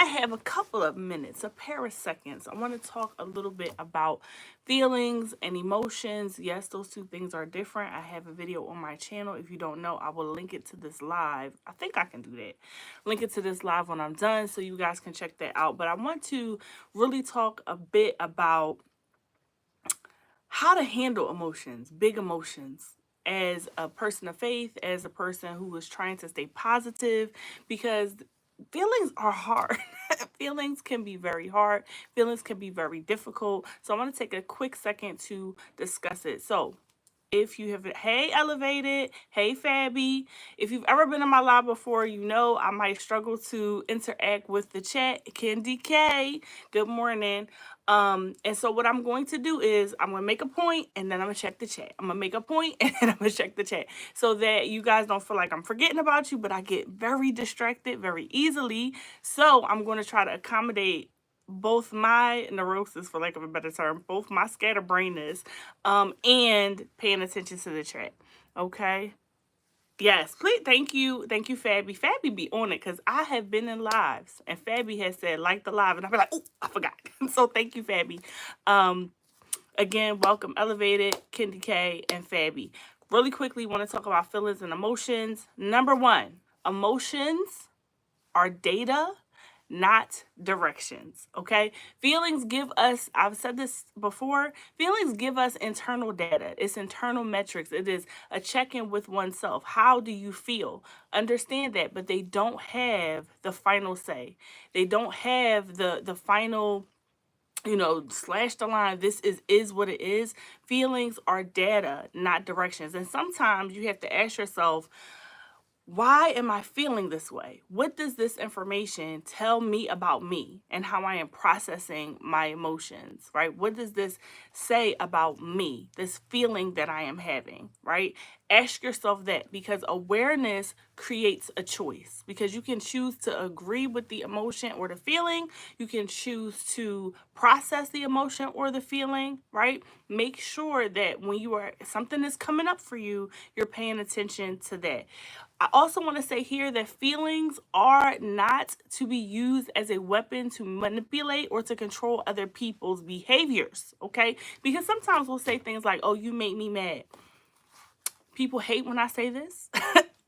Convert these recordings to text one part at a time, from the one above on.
I have a couple of minutes, a pair of seconds. I want to talk a little bit about feelings and emotions. Yes, those two things are different. I have a video on my channel. If you don't know, I will link it to this live. I think I can do that. Link it to this live when I'm done so you guys can check that out. But I want to really talk a bit about how to handle emotions, big emotions, as a person of faith, as a person who is trying to stay positive, because feelings are hard. Feelings can be very hard. Feelings can be very difficult. So I want to take a quick second to discuss it. So if you have, hey, Elevated, hey, Fabby. If you've ever been in my live before, you know I might struggle to interact with the chat. Candy K, good morning. And so what I'm going to do is I'm going to make a point and then I'm going to check the chat. I'm going to make a point and then I'm going to check the chat so that you guys don't feel like I'm forgetting about you, but I get very distracted very easily. So I'm going to try to accommodate both my neurosis, for lack of a better term, both my scatterbrainness, and paying attention to the chat. Okay. Yes, please. Thank you, Fabby. Fabby be on it because I have been in lives and Fabby has said like the live, and I'll be like, oh, I forgot. So thank you, Fabby. Um, Again, welcome, Elevated, Kendi K, and Fabby. Really quickly, want to talk about feelings and emotions. Number one, emotions are data, not directions. Okay. Feelings give us, I've said this before, feelings give us internal data. It's internal metrics. It is a check in with oneself. How do you feel? Understand that, but they don't have the final say. They don't have the final, slash the line. This is what it is. Feelings are data, not directions. And sometimes you have to ask yourself, why am I feeling this way? What does this information tell me about me and how I am processing my emotions, right? What does this say about me, this feeling that I am having, right? Ask yourself that, because awareness creates a choice, because you can choose to agree with the emotion or the feeling. You can choose to process the emotion or the feeling, right? Make sure that when something is coming up for you, you're paying attention to that. I also want to say here that feelings are not to be used as a weapon to manipulate or to control other people's behaviors, okay? Because sometimes we'll say things like, oh, you make me mad. People hate when I say this,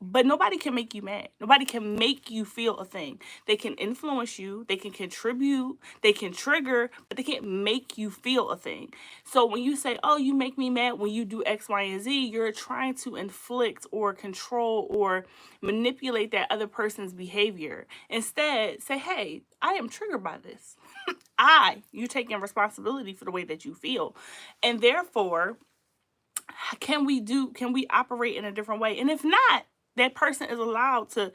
but nobody can make you mad. Nobody can make you feel a thing. They can influence you, they can contribute, they can trigger, but they can't make you feel a thing. So when you say, oh, you make me mad when you do X, Y, and Z, you're trying to inflict or control or manipulate that other person's behavior. Instead, say, hey, I am triggered by this. You taking responsibility for the way that you feel. And therefore, can we operate in a different way? And if not, that person is allowed to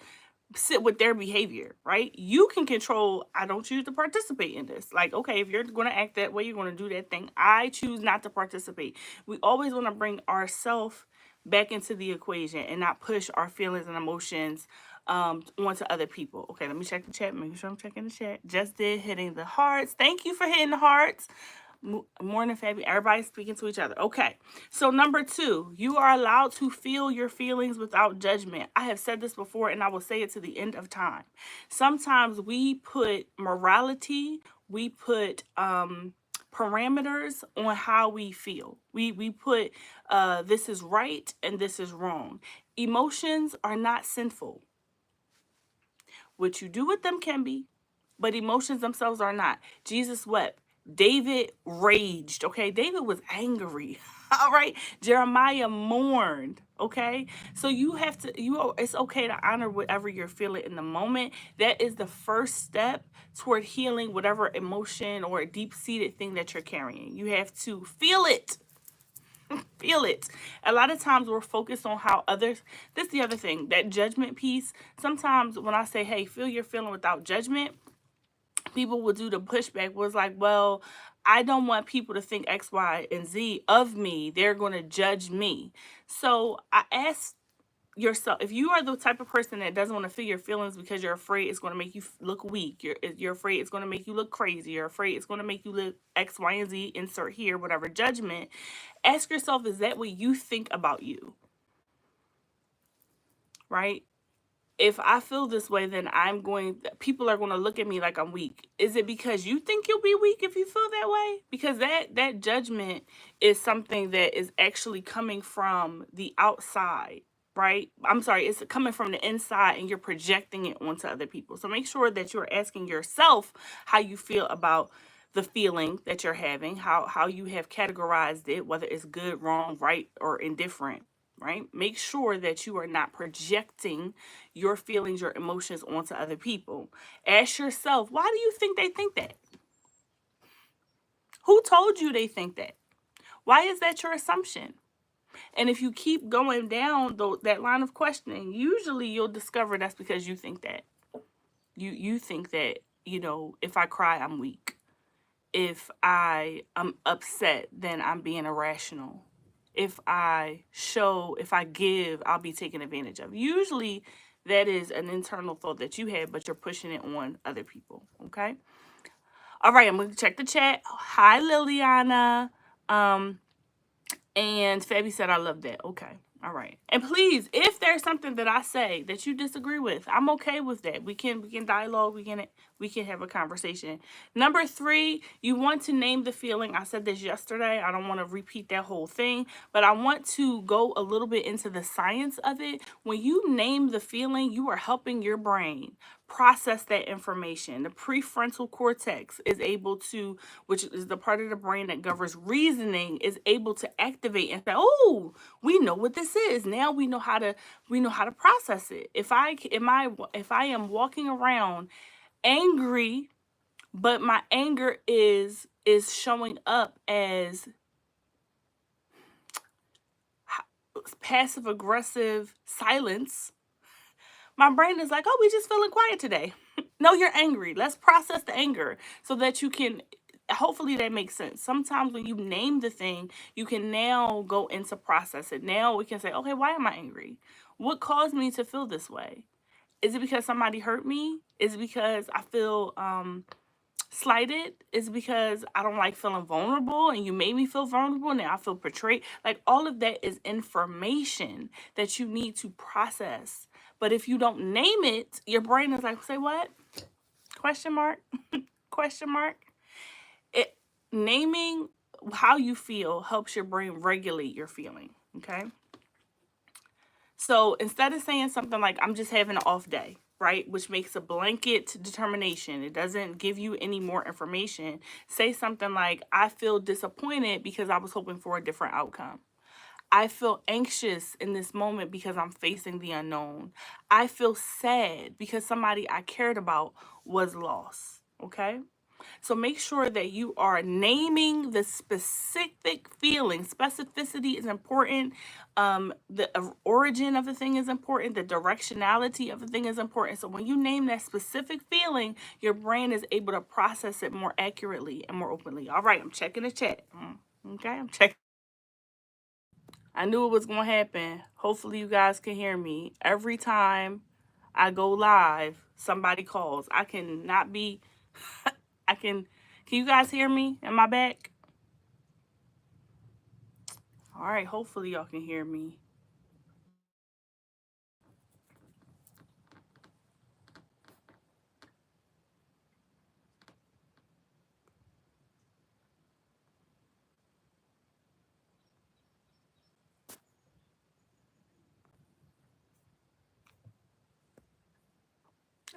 sit with their behavior, right? You can control, I don't choose to participate in this. Like, okay, if you're going to act that way, you're going to do that thing. I choose not to participate. We always want to bring ourselves back into the equation and not push our feelings and emotions onto other people. Okay, let me check the chat. Make sure I'm checking the chat. Just did hitting the hearts. Thank you for hitting the hearts. Morning, Fabi. Everybody's speaking to each other. Okay. So, number two, you are allowed to feel your feelings without judgment. I have said this before and I will say it to the end of time. Sometimes we put morality, we put parameters on how we feel. We put this is right and this is wrong. Emotions are not sinful. What you do with them can be, but emotions themselves are not. Jesus wept. David raged. Okay. David was angry. All right. Jeremiah mourned. Okay. So it's okay to honor whatever you're feeling in the moment. That is the first step toward healing whatever emotion or deep seated thing that you're carrying. You have to feel it. Feel it. A lot of times we're focused on how others, this is the other thing, that judgment piece. Sometimes when I say, hey, feel your feeling without judgment, people will do the pushback was like, well, I don't want people to think X, Y, and Z of me. They're going to judge me. So I ask yourself, if you are the type of person that doesn't want to feel your feelings because you're afraid it's going to make you look weak, you're afraid it's going to make you look crazy, you're afraid it's going to make you look X, Y, and Z, insert here, whatever judgment, ask yourself, is that what you think about you? Right? if I feel this way, then people are going to look at me like I'm weak. Is it because you think you'll be weak if you feel that way? Because that judgment is something that is actually coming from the outside, right? I'm sorry, it's coming from the inside and you're projecting it onto other people. So make sure that you're asking yourself how you feel about the feeling that you're having, how you have categorized it, whether it's good, wrong, right, or indifferent, right? Make sure that you are not projecting your feelings, your emotions onto other people. Ask yourself, why do you think that? Who told you they think that? Why is that your assumption? And if you keep going down that line of questioning, usually you'll discover that's because you think that. You think that, if I cry, I'm weak. If I am upset, then I'm being irrational. If I give, I'll be taken advantage of. Usually that is an internal thought that you had, but you're pushing it on other people. Okay. All right. I'm going to check the chat. Hi, Liliana. And Fabi said, I love that. Okay. All right. And please, if there's something that I say that you disagree with, I'm okay with that. We can dialogue. We can have a conversation. Number 3, you want to name the feeling. I said this yesterday. I don't want to repeat that whole thing, but I want to go a little bit into the science of it. When you name the feeling, you are helping your brain process that information. The prefrontal cortex is able to, which is the part of the brain that governs reasoning, is able to activate and say, "Oh, we know what this is. Now we know how to process it." If I am walking around angry, but my anger is showing up as passive aggressive silence, my brain is like, "Oh, we just feeling quiet today." No, you're angry. Let's process the anger so that you can, hopefully that makes sense. Sometimes when you name the thing, you can now go into process it. Now we can say, okay, why am I angry? What caused me to feel this way? Is it because somebody hurt me? Is it because I feel slighted? Is it because I don't like feeling vulnerable and you made me feel vulnerable and now I feel betrayed? Like, all of that is information that you need to process. But if you don't name it, your brain is like, say what? Question mark? Question mark? Naming how you feel helps your brain regulate your feeling, okay? So instead of saying something like, I'm just having an off day, right, which makes a blanket determination, it doesn't give you any more information, say something like, I feel disappointed because I was hoping for a different outcome. I feel anxious in this moment because I'm facing the unknown. I feel sad because somebody I cared about was lost, okay? So make sure that you are naming the specific feeling. Specificity is important. The origin of the thing is important. The directionality of the thing is important. So when you name that specific feeling, your brain is able to process it more accurately and more openly. All right, I'm checking the chat. Okay, I'm checking. I knew it was going to happen. Hopefully you guys can hear me. Every time I go live, somebody calls. I cannot be... Can you guys hear me? Am I back? All right, hopefully y'all can hear me.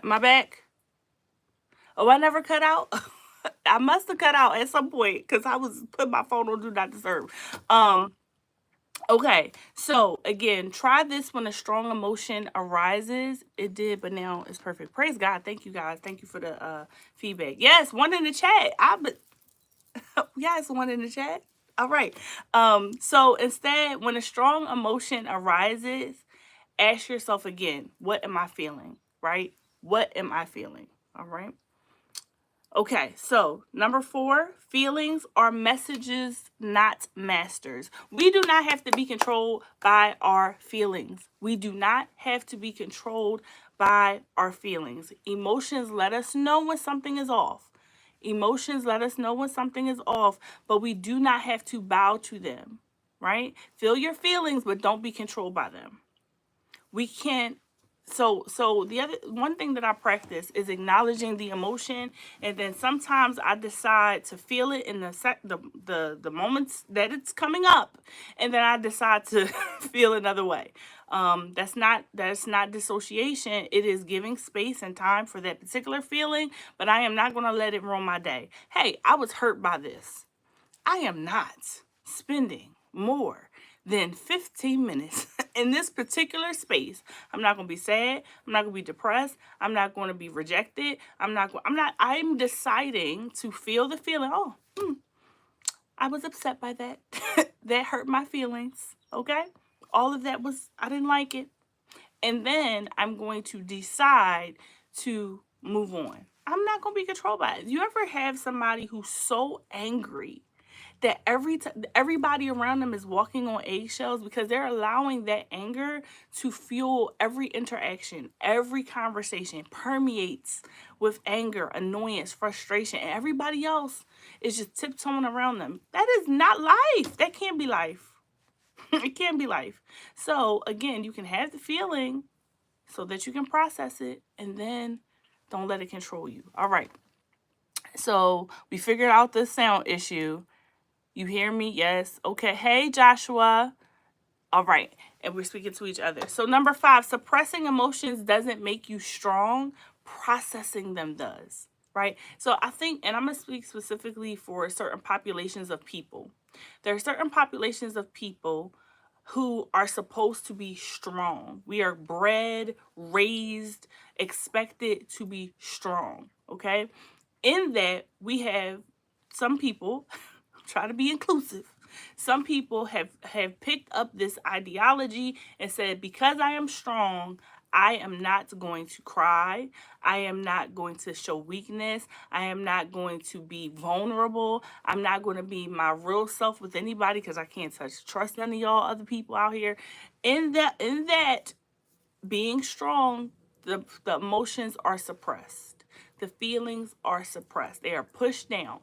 Am I back? Oh, I never cut out? I must have cut out at some point because I was putting my phone on Do Not Disturb. Okay, so again, try this when a strong emotion arises. It did, but now it's perfect. Praise God. Thank you, guys. Thank you for the feedback. Yes, one in the chat. Yes, one in the chat. All right. So instead, when a strong emotion arises, ask yourself again, what am I feeling? Right? What am I feeling? All right. Okay, so number 4, feelings are messages, not masters. We do not have to be controlled by our feelings. We do not have to be controlled by our feelings. Emotions let us know when something is off. Emotions let us know when something is off, but we do not have to bow to them, right? Feel your feelings, but don't be controlled by them. We can't so the other one thing that I practice is acknowledging the emotion, and then sometimes I decide to feel it in the moments that it's coming up, and then I decide to feel another way. That's not dissociation. It is giving space and time for that particular feeling, but I am not going to let it ruin my day. Hey, I was hurt by this. I am not spending more than 15 minutes in this particular space. I'm not going to be sad. I'm not going to be depressed. I'm not going to be rejected. I'm deciding to feel the feeling. Oh, I was upset by that. That hurt my feelings. Okay. All of that I didn't like it. And then I'm going to decide to move on. I'm not going to be controlled by it. You ever have somebody who's so angry that everybody around them is walking on eggshells because they're allowing that anger to fuel every interaction, every conversation permeates with anger, annoyance, frustration, and everybody else is just tiptoeing around them. That is not life. That can't be life. It can't be life. So again, you can have the feeling so that you can process it, and then don't let it control you. All right. So we figured out the sound issue. You hear me? Yes. Okay. Hey, Joshua. All right. And we're speaking to each other. So number 5, suppressing emotions doesn't make you strong. Processing them does. Right? So I think, and I'm going to speak specifically for certain populations of people. There are certain populations of people who are supposed to be strong. We are bred, raised, expected to be strong. Okay? In that, we have some people, try to be inclusive. Some people have picked up this ideology and said, because I am strong, I am not going to cry. I am not going to show weakness. I am not going to be vulnerable. I'm not going to be my real self with anybody because I can't trust none of y'all other people out here. In that being strong, the emotions are suppressed. The feelings are suppressed. They are pushed down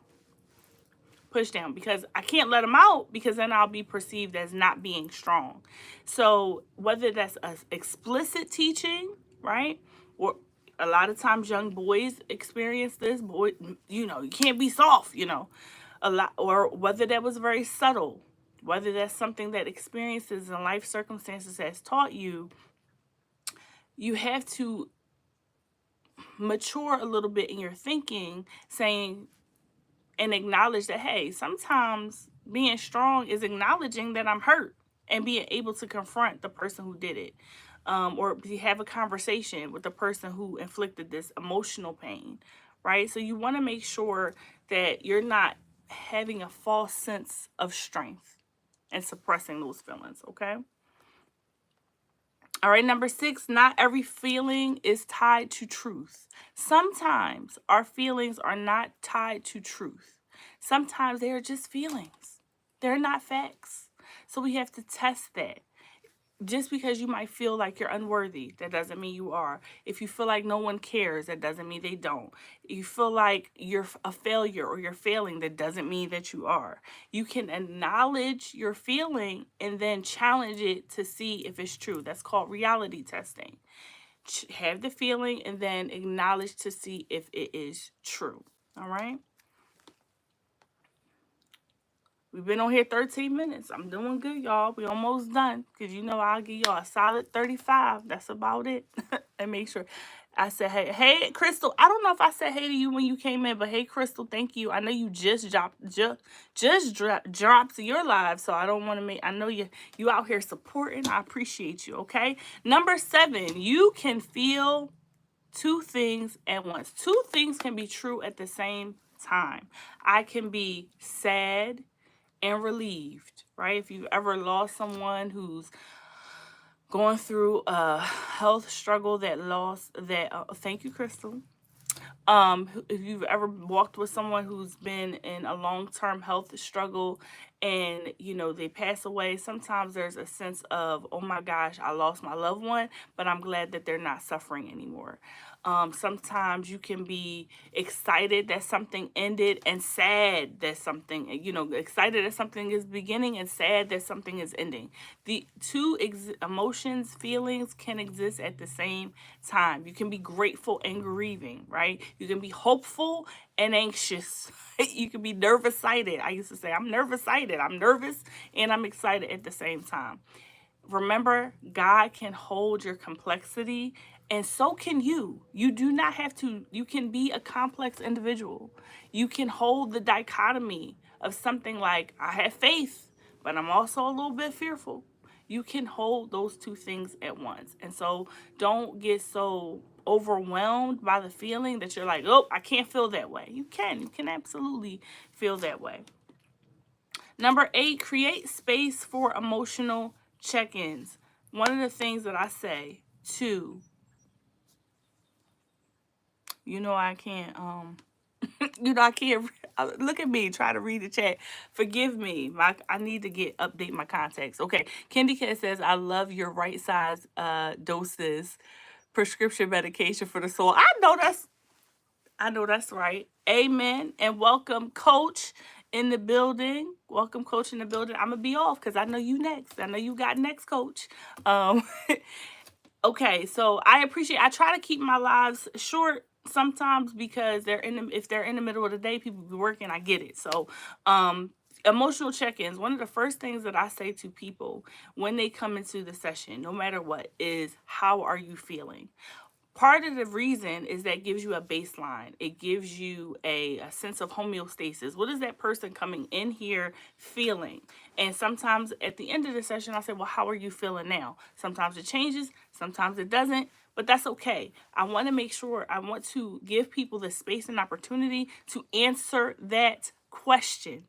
because I can't let them out because then I'll be perceived as not being strong. So whether that's a explicit teaching, right? Or a lot of times young boys experience this, you can't be soft, a lot, or whether that was very subtle, whether that's something that experiences and life circumstances has taught you, you have to mature a little bit in your thinking, saying, and acknowledge that, hey, sometimes being strong is acknowledging that I'm hurt and being able to confront the person who did it, or have a conversation with the person who inflicted this emotional pain, right? So you want to make sure that you're not having a false sense of strength and suppressing those feelings, okay? All right, number 6, not every feeling is tied to truth. Sometimes our feelings are not tied to truth. Sometimes they are just feelings. They're not facts. So we have to test that. Just because you might feel like you're unworthy, that doesn't mean you are. If you feel like no one cares, that doesn't mean they don't. You feel like you're a failure or you're failing, that doesn't mean that you are. You can acknowledge your feeling and then challenge it to see if it's true. That's called reality testing. Have the feeling and then acknowledge to see if it is true. All right? We've been on here 13 minutes. I'm doing good, y'all. We almost done. Because I'll give y'all a solid 35. That's about it. And make sure I said, hey, Crystal. I don't know if I said hey to you when you came in, but hey, Crystal, thank you. I know you just dropped your live, so I don't want to I know you out here supporting. I appreciate you, okay? Number 7, you can feel 2 things at once. 2 things can be true at the same time. I can be sad and relieved, right? If you've ever lost someone who's going through a health struggle thank you, Crystal. If you've ever walked with someone who's been in a long-term health struggle and they pass away, sometimes there's a sense of, oh my gosh, I lost my loved one, but I'm glad that they're not suffering anymore. Sometimes you can be excited that something ended and sad that something, excited that something is beginning and sad that something is ending. The two emotions, feelings can exist at the same time. You can be grateful and grieving, right? You can be hopeful and anxious. You can be nervous-sighted. I used to say, I'm nervous-sighted. I'm nervous and I'm excited at the same time. Remember, God can hold your complexity, and so can you. You do not have to, you can be a complex individual. You can hold the dichotomy of something like, I have faith, but I'm also a little bit fearful. You can hold those two things at once. And so don't get so overwhelmed by the feeling that you're like, oh, I can't feel that way. You can absolutely feel that way. Number 8, create space for emotional check-ins. One of the things that I say too, I can't, I can't, look at me, try to read the chat. Forgive me. I need to update my context. Okay. Candy Cat says, I love your right size doses, prescription medication for the soul. I know that's right. Amen. And welcome, Coach, in the building. Welcome, Coach, in the building. I'm going to be off because I know you next. I know you got next, Coach. Okay, so I try to keep my lives short sometimes because if they're in the middle of the day, people be working, I get it. So, emotional check-ins, one of the first things that I say to people when they come into the session, no matter what, is how are you feeling? Part of the reason is that gives you a baseline. It gives you a sense of homeostasis. What is that person coming in here feeling? And sometimes at the end of the session, I say, well, how are you feeling now? Sometimes it changes, sometimes it doesn't, but that's okay. I want to give people the space and opportunity to answer that question.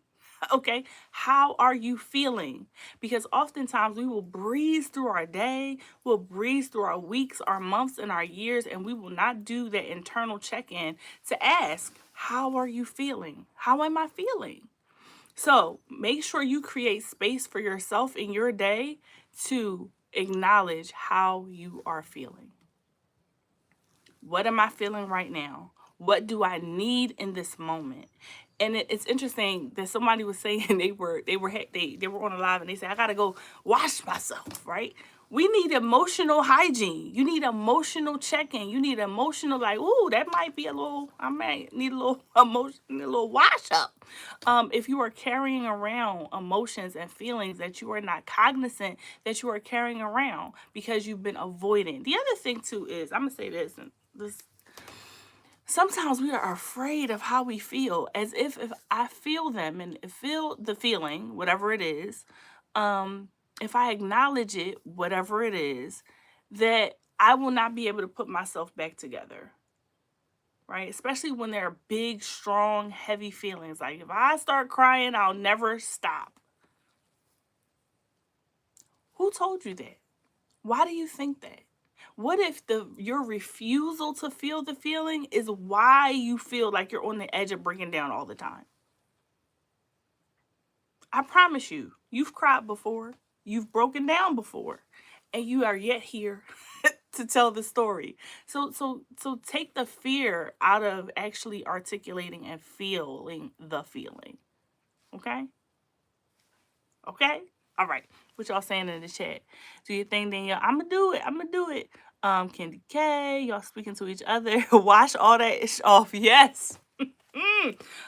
Okay, how are you feeling? Because oftentimes we will breeze through our day, we'll breeze through our weeks, our months, and our years, and we will not do that internal check-in to ask, how are you feeling? How am I feeling? So make sure you create space for yourself in your day to acknowledge how you are feeling. What am I feeling right now? What do I need in this moment? And it's interesting that somebody was saying they were on a live and they said, I gotta go wash myself, right? We need emotional hygiene. You need emotional check-in. You need emotional, like, ooh, that might be I might need a little emotion, a little wash up. If you are carrying around emotions and feelings that you are not cognizant that you are carrying around because you've been avoiding. The other thing too is, I'm gonna say this, and this, sometimes we are afraid of how we feel, as if I feel them and feel the feeling, whatever it is, if I acknowledge it, whatever it is, that I will not be able to put myself back together, right? Especially when there are big, strong, heavy feelings. Like if I start crying, I'll never stop. Who told you that? Why do you think that? What if your refusal to feel the feeling is why you feel like you're on the edge of breaking down all the time? I promise you, you've cried before, you've broken down before, and you are yet here to tell the story. So take the fear out of actually articulating and feeling the feeling. Okay? Okay? All right. What y'all saying in the chat? Do your thing, Danielle. I'm gonna do it. I'm gonna do it. Candy K, y'all speaking to each other. Wash all that off. Yes.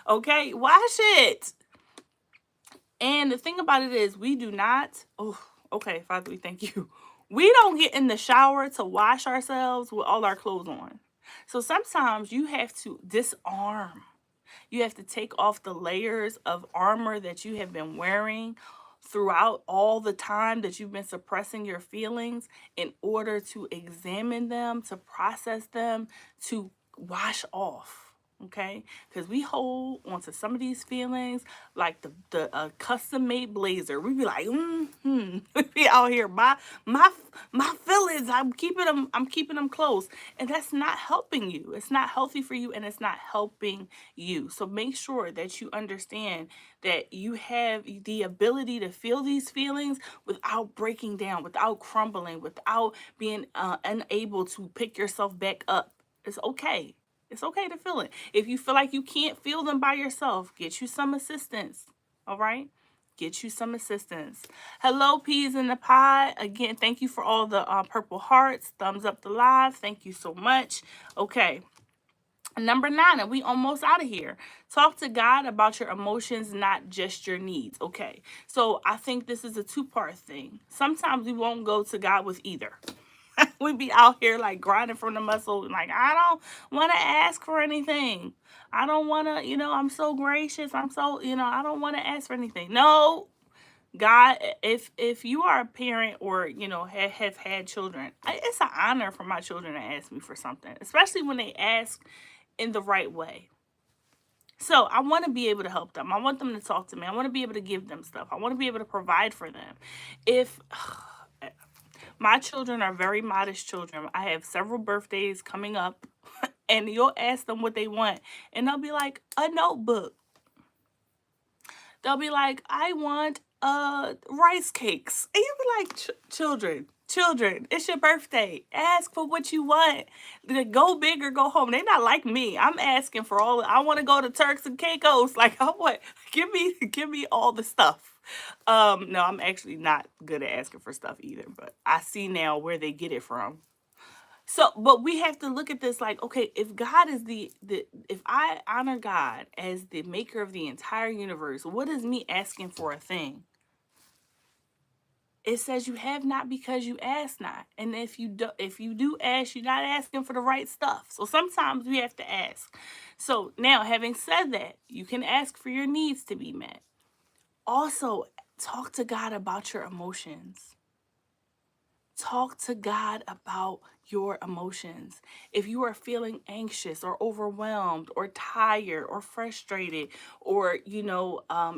Okay, wash it. And the thing about it is, we do not. Oh, okay, Father, we thank you. We don't get in the shower to wash ourselves with all our clothes on. So sometimes you have to disarm. You have to take off the layers of armor that you have been wearing throughout all the time that you've been suppressing your feelings in order to examine them, to process them, to wash off. Okay, because we hold onto some of these feelings like the custom made blazer. We be like, we be out here, my my feelings. I'm keeping them close, and that's not helping you. It's not healthy for you, and it's not helping you. So make sure that you understand that you have the ability to feel these feelings without breaking down, without crumbling, without being unable to pick yourself back up. It's okay. It's okay to feel it. If you feel like you can't feel them by yourself, get you some assistance. All right? Get you some assistance. Hello, Peas in the Pod. Again, thank you for all the purple hearts. Thumbs up the live. Thank you so much. Okay. Number 9, and we almost out of here. Talk to God about your emotions, not just your needs. Okay. So I think this is a two-part thing. Sometimes we won't go to God with either. We be out here like grinding from the muscle. Like, I don't want to ask for anything. I don't want to, I'm so gracious. I'm so, I don't want to ask for anything. No, God, if you are a parent or, have had children, it's an honor for my children to ask me for something, especially when they ask in the right way. So I want to be able to help them. I want them to talk to me. I want to be able to give them stuff. I want to be able to provide for them. If my children are very modest children. I have several birthdays coming up, and you'll ask them what they want, and they'll be like, a notebook. They'll be like, I want rice cakes. And you'll be like, children, it's your birthday. Ask for what you want. Go big or go home. They're not like me. I'm asking for all. I want to go to Turks and Caicos. Like, I want, give me all the stuff. No, I'm actually not good at asking for stuff either, but I see now where they get it from. So, but we have to look at this like, okay, if God is if I honor God as the maker of the entire universe, what is me asking for a thing? It says you have not because you ask not. And if you do ask, you're not asking for the right stuff. So sometimes we have to ask. So now, having said that, you can ask for your needs to be met. Also, talk to God about your emotions. Talk to God about your emotions. If you are feeling anxious or overwhelmed or tired or frustrated or,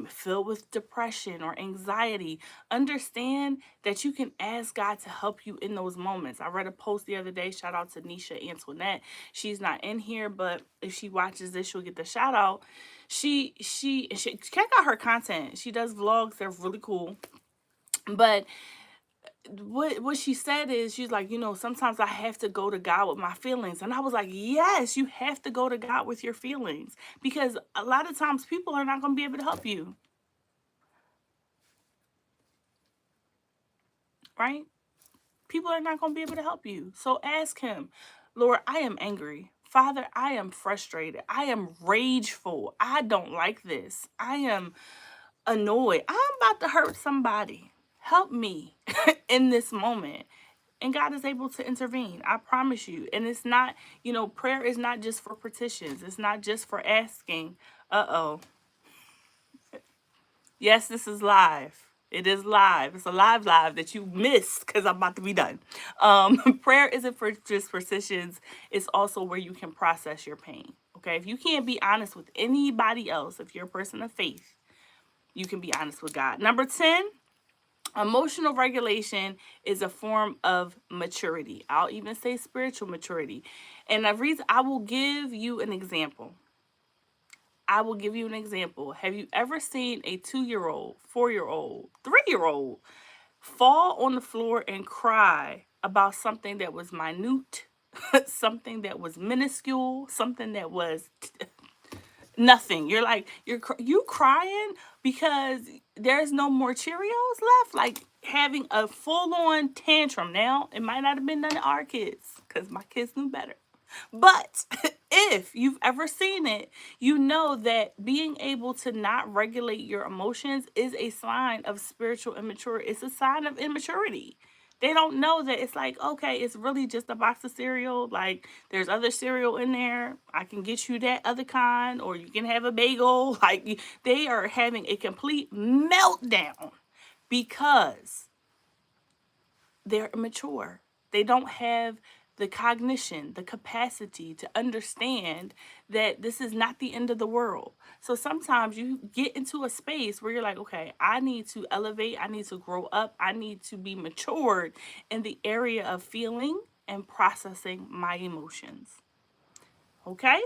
filled with depression or anxiety, understand that you can ask God to help you in those moments. I read a post the other day. Shout out to Nisha Antoinette. She's not in here, but if she watches this, she'll get the shout out. She check out her content. She does vlogs. They're really cool. But what she said is, she's like, sometimes I have to go to God with my feelings. And I was like, yes, you have to go to God with your feelings, because a lot of times people are not going to be able to help you. Right? People are not going to be able to help you. So ask him, Lord, I am angry. Father, I am frustrated. I am rageful. I don't like this. I am annoyed. I'm about to hurt somebody. Help me in this moment. And God is able to intervene. I promise you. And it's not, prayer is not just for petitions. It's not just for asking. Uh-oh. Yes, this is live. It is live. It's a live that you missed because I'm about to be done. Prayer isn't for just petitions. It's also where you can process your pain. Okay? If you can't be honest with anybody else, if you're a person of faith, you can be honest with God. Number 10, emotional regulation is a form of maturity. I'll even say spiritual maturity. And the reason, I will give you an example. Have you ever seen a 2-year-old, 4-year-old, 3-year-old fall on the floor and cry about something that was minute, something that was minuscule, something that was nothing? You're like, you crying because there's no more Cheerios left? Like, having a full-on tantrum. Now, it might not have been none of our kids, because my kids knew better. But if you've ever seen it, you know that being able to not regulate your emotions is a sign of spiritual immaturity. It's a sign of immaturity. They don't know that it's like, okay, it's really just a box of cereal. Like, there's other cereal in there. I can get you that other kind, or you can have a bagel. Like, they are having a complete meltdown because they're immature. They don't have the cognition, the capacity to understand that this is not the end of the world. So sometimes you get into a space where you're like, okay, I need to elevate, I need to grow up, I need to be matured in the area of feeling and processing my emotions. Okay?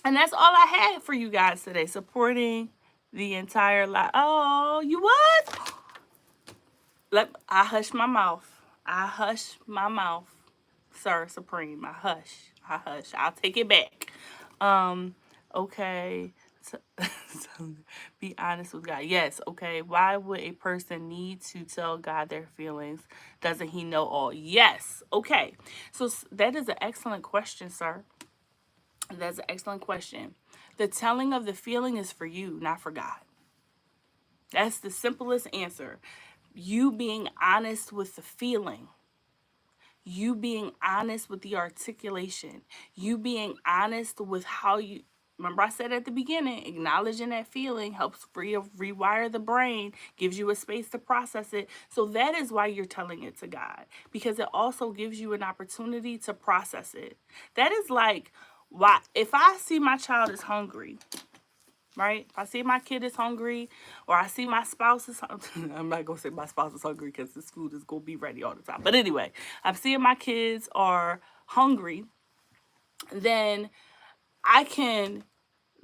And that's all I had for you guys today, supporting the entire life. Oh, you what? I hush my mouth. I hush my mouth. Sir Supreme, I hush. I hush. I'll take it back. Okay. So, so be honest with God. Yes, okay. Why would a person need to tell God their feelings? Doesn't he know all? Yes. Okay. So that is an excellent question, sir. That's an excellent question. The telling of the feeling is for you, not for God. That's the simplest answer. You being honest with the feeling, you being honest with the articulation, you being honest with how you, remember I said at the beginning, acknowledging that feeling helps rewire the brain, gives you a space to process it. So that is why you're telling it to God, because it also gives you an opportunity to process it. That is like, why, if I see my child is hungry, right? If I see my kid is hungry, or I see my spouse is I'm not going to say my spouse is hungry because this food is going to be ready all the time. But anyway, I'm seeing my kids are hungry, then I can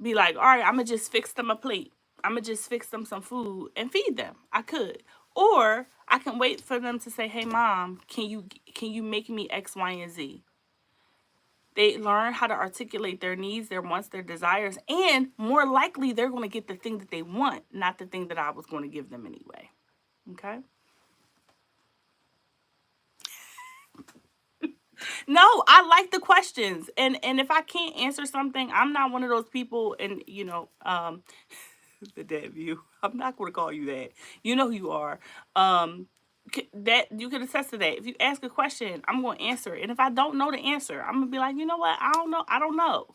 be like, all right, I'm going to just fix them a plate. I'm going to just fix them some food and feed them. I could. Or I can wait for them to say, hey, mom, can you make me X, Y, and Z? They learn how to articulate their needs, their wants, their desires, and more likely they're going to get the thing that they want, not the thing that I was going to give them anyway. Okay? No, I like the questions. And if I can't answer something, I'm not one of those people, and the dead view. I'm not going to call you that. You know who you are. That you can attest to that. If you ask a question, I'm going to answer it. And if I don't know the answer, I'm going to be like, you know what? I don't know. I don't know.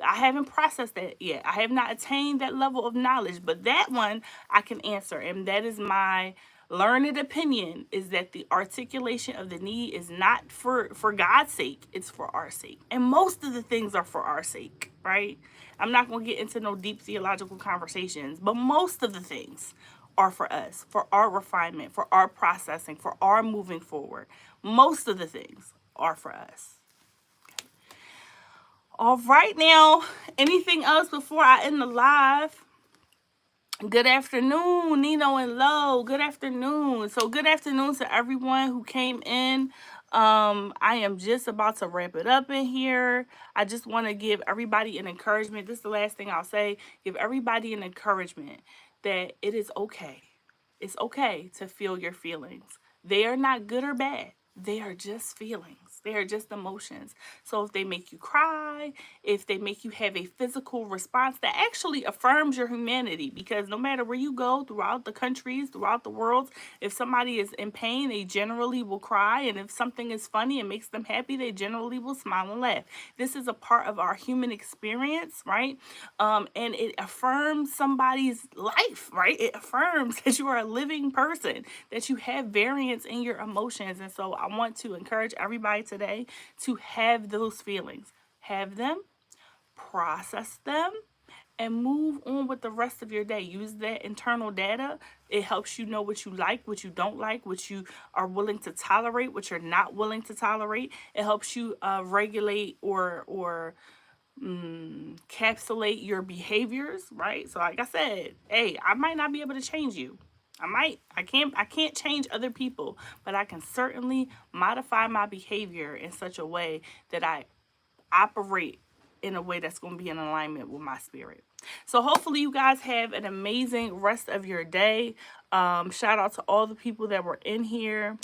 I haven't processed that yet. I have not attained that level of knowledge. But that one I can answer. And that is my learned opinion, is that the articulation of the need is not for God's sake. It's for our sake. And most of the things are for our sake, right? I'm not going to get into no deep theological conversations, but most of the things are for us, for our refinement, for our processing, for our moving forward. Most of the things are for us. All right, now, anything else before I end the live? Good afternoon, Nino and Lo. Good afternoon. So good afternoon to everyone who came in. I am just about to wrap it up in here. I just want to give everybody an encouragement. This is the last thing I'll say. Give everybody an encouragement that it is okay. It's okay to feel your feelings. They are not good or bad. They are just feelings. They are just emotions. So if they make you cry, if they make you have a physical response, that actually affirms your humanity, because no matter where you go throughout the countries, throughout the world, if somebody is in pain, they generally will cry. And if something is funny and makes them happy, they generally will smile and laugh. This is a part of our human experience, right? And it affirms somebody's life, right? It affirms that you are a living person, that you have variance in your emotions. And so I want to encourage everybody today to have those feelings. Have them, process them, and move on with the rest of your day. Use that internal data. It helps you know what you like, what you don't like, what you are willing to tolerate, what you're not willing to tolerate. It helps you regulate or encapsulate your behaviors, right? So like I said, hey, I might not be able to change you. I can't change other people, but I can certainly modify my behavior in such a way that I operate in a way that's going to be in alignment with my spirit. So hopefully you guys have an amazing rest of your day. Shout out to all the people that were in here.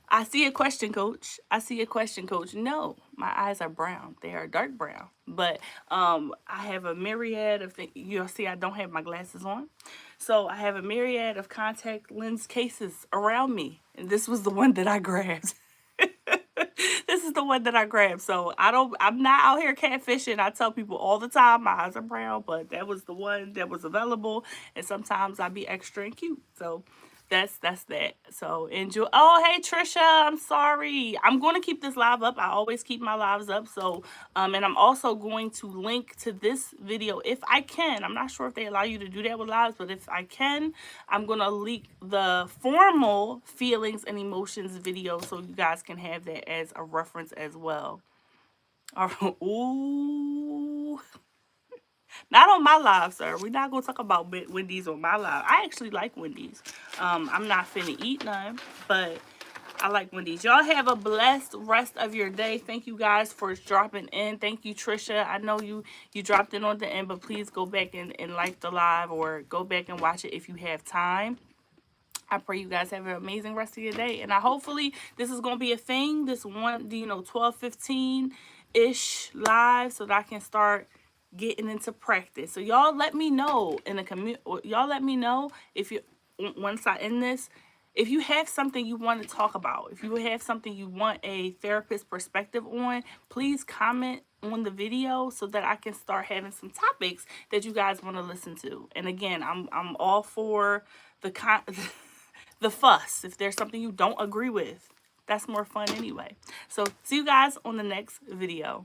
I see a question, coach. I see a question, coach. No, my eyes are brown. They are dark brown. But I have a myriad of things. You'll see I don't have my glasses on. So I have a myriad of contact lens cases around me. And this was the one that I grabbed. This is the one that I grabbed. So I'm not out here catfishing. I tell people all the time my eyes are brown, but that was the one that was available. And sometimes I be extra and cute. So that's that. So enjoy. Oh, hey Trisha, I'm sorry. I'm going to keep this live up. I always keep my lives up. So and I'm also going to link to this video if I can. I'm not sure if they allow you to do that with lives, but if I can, I'm going to link the formal feelings and emotions video so you guys can have that as a reference as well. All right. Ooh. Not on my live, sir. We're not going to talk about Wendy's on my live. I actually like Wendy's. I'm not finna eat none, but I like Wendy's. Y'all have a blessed rest of your day. Thank you guys for dropping in. Thank you, Trisha. I know you dropped in on the end, but please go back and like the live or go back and watch it if you have time. I pray you guys have an amazing rest of your day. And I hopefully this is going to be a thing. This one, 12:15-ish live so that I can start getting into practice. So y'all let me know in the community. Y'all let me know if you, once I end this, if you have something you want to talk about, if you have something you want a therapist perspective on, please comment on the video so that I can start having some topics that you guys want to listen to. And again, I'm all for the the fuss. If there's something you don't agree with, that's more fun anyway. So see you guys on the next video.